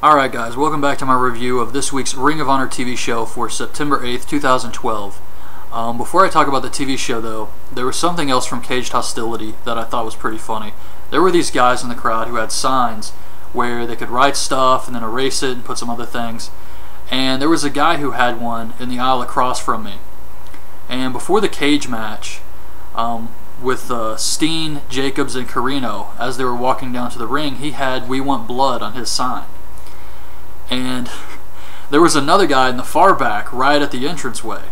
Alright guys, welcome back to my review of this week's Ring of Honor TV show for September 8th, 2012. Before I talk about the TV show though, there was something else from Caged Hostility that I thought was pretty funny. There were these guys in the crowd who had signs where they could write stuff and then erase it and put some other things. And there was a guy who had one in the aisle across from me. And before the cage match, with Steen, Jacobs, and Carino, as they were walking down to the ring, he had "We Want Blood" on his sign. And there was another guy in the far back right at the entranceway.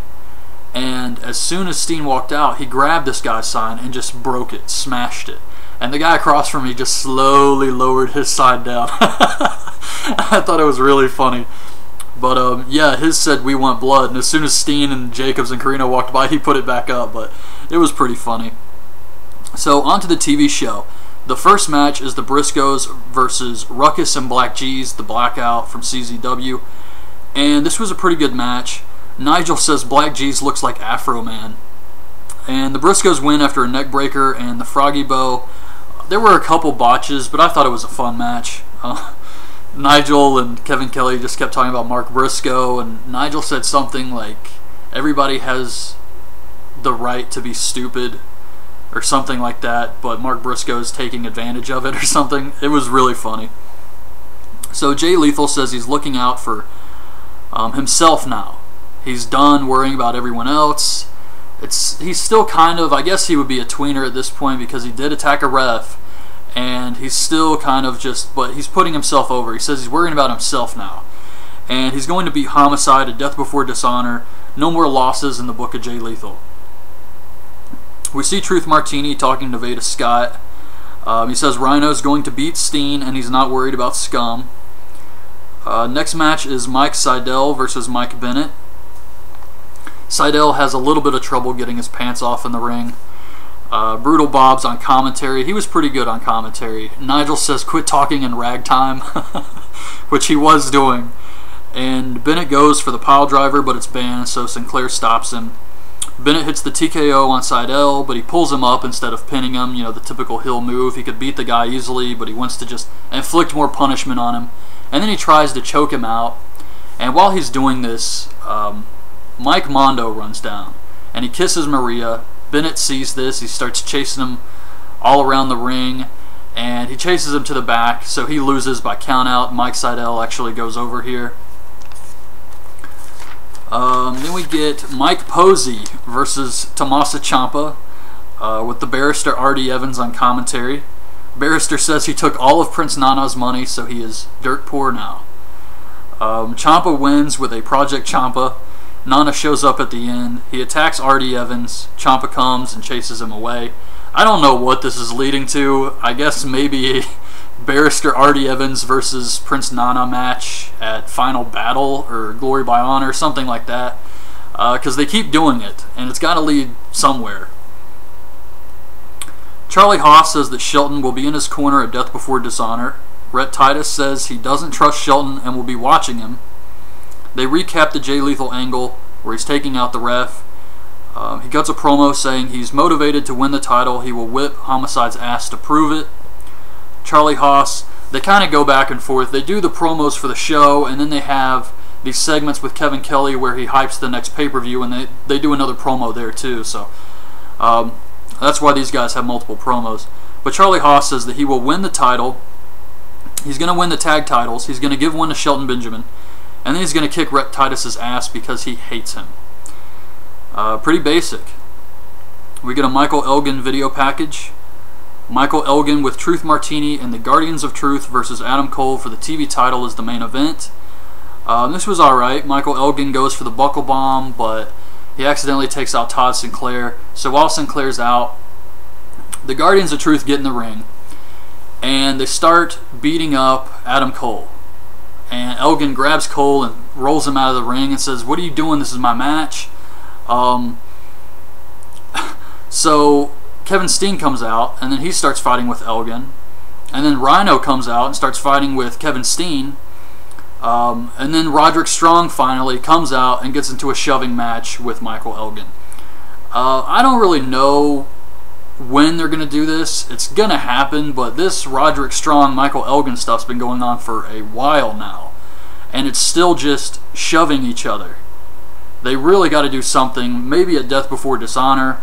And as soon as Steen walked out, he grabbed this guy's sign and just broke it, smashed it. And the guy across from me just slowly lowered his sign down. I thought it was really funny. But yeah, his said "We Want Blood," and as soon as Steen and Jacobs and Carino walked by, he put it back up. But it was pretty funny. So on to the TV show. The first match is the Briscoes versus Ruckus and Black G's, the Blackout from CZW. And this was a pretty good match. Nigel says Black G's looks like Afro Man. And the Briscoes win after a neck breaker and the Froggy Bow. There were a couple botches, but I thought it was a fun match. Nigel and Kevin Kelly just kept talking about Mark Briscoe, and Nigel said something like, everybody has the right to be stupid, or something like that, but Mark Briscoe's taking advantage of it or something. It was really funny. So Jay Lethal says he's looking out for himself now. He's done worrying about everyone else. He's still kind of, I guess he would be a tweener at this point because he did attack a ref, and he's still kind of just, but he's putting himself over. He says he's worrying about himself now. And he's going to beat Homicide at Death Before Dishonor. No more losses in the book of Jay Lethal. We see Truth Martini talking to Veda Scott. He says Rhino's going to beat Steen and he's not worried about Scum. Next match is Mike Seidel versus Mike Bennett. Seidel has a little bit of trouble getting his pants off in the ring. Brutal Bob's on commentary. He was pretty good on commentary. Nigel says quit talking in ragtime, which he was doing. And Bennett goes for the pile driver, but it's banned, so Sinclair stops him. Bennett hits the TKO on Seidel, but he pulls him up instead of pinning him, you know, the typical heel move. He could beat the guy easily, but he wants to just inflict more punishment on him. And then he tries to choke him out. And while he's doing this, Mike Mondo runs down, and he kisses Maria. Bennett sees this. He starts chasing him all around the ring, and he chases him to the back, so he loses by countout. Mike Seidel actually goes over here. Then we get Mike Posey versus Tommaso Ciampa with the Barrister R.D. Evans on commentary. Barrister says he took all of Prince Nana's money, so he is dirt poor now. Ciampa wins with a Project Ciampa. Nana shows up at the end. He attacks R.D. Evans. Ciampa comes and chases him away. I don't know what this is leading to. I guess maybe a Barrister R.D. Evans versus Prince Nana match at Final Battle or Glory by Honor, something like that. Because they keep doing it, and it's got to lead somewhere. Charlie Haas says that Shelton will be in his corner at Death Before Dishonor. Rhett Titus says he doesn't trust Shelton and will be watching him. They recap the Jay Lethal angle where he's taking out the ref. He cuts a promo saying he's motivated to win the title. He will whip Homicide's ass to prove it. Charlie Haas, they kind of go back and forth. They do the promos for the show, and then they have these segments with Kevin Kelly where he hypes the next pay-per-view, and they do another promo there too. So that's why these guys have multiple promos. But Charlie Haas says that he will win the title. He's going to win the tag titles. He's going to give one to Shelton Benjamin. And then he's going to kick Rhett Titus's ass because he hates him. Pretty basic. We get a Michael Elgin video package. Michael Elgin with Truth Martini and the Guardians of Truth versus Adam Cole for the TV title is the main event. This was alright. Michael Elgin goes for the buckle bomb, but he accidentally takes out Todd Sinclair. So while Sinclair's out, the Guardians of Truth get in the ring, and they start beating up Adam Cole. And Elgin grabs Cole and rolls him out of the ring and says, "What are you doing? This is my match." So Kevin Steen comes out, and then he starts fighting with Elgin. And then Rhino comes out and starts fighting with Kevin Steen. And then Roderick Strong finally comes out and gets into a shoving match with Michael Elgin. I don't really know when they're going to do this. It's going to happen, but this Roderick Strong, Michael Elgin stuff's been going on for a while now, and it's still just shoving each other. They really got to do something, maybe at Death Before Dishonor.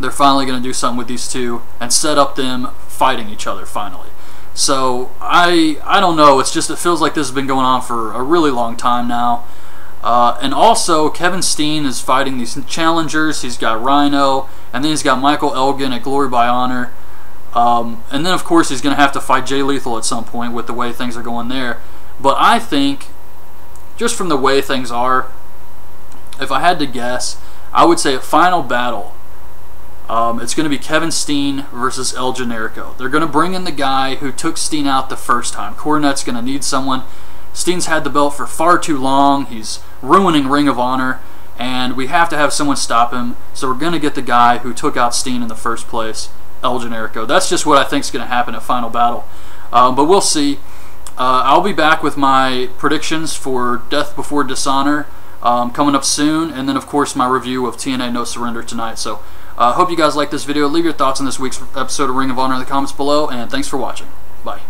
They're finally going to do something with these two and set up them fighting each other finally. So I don't know, it feels like this has been going on for a really long time now. And also, Kevin Steen is fighting these challengers. He's got Rhino, and then he's got Michael Elgin at Glory by Honor. And then, of course, he's going to have to fight Jay Lethal at some point with the way things are going there. But I think, just from the way things are, if I had to guess, I would say a final battle. It's going to be Kevin Steen versus El Generico. They're going to bring in the guy who took Steen out the first time. Cornette's going to need someone. Steen's had the belt for far too long. He's ruining Ring of Honor, and we have to have someone stop him. So we're going to get the guy who took out Steen in the first place, El Generico. That's just what I think is going to happen at Final Battle. But we'll see. I'll be back with my predictions for Death Before Dishonor coming up soon, and then, of course, my review of TNA No Surrender tonight. So hope you guys like this video. Leave your thoughts on this week's episode of Ring of Honor in the comments below, and thanks for watching. Bye.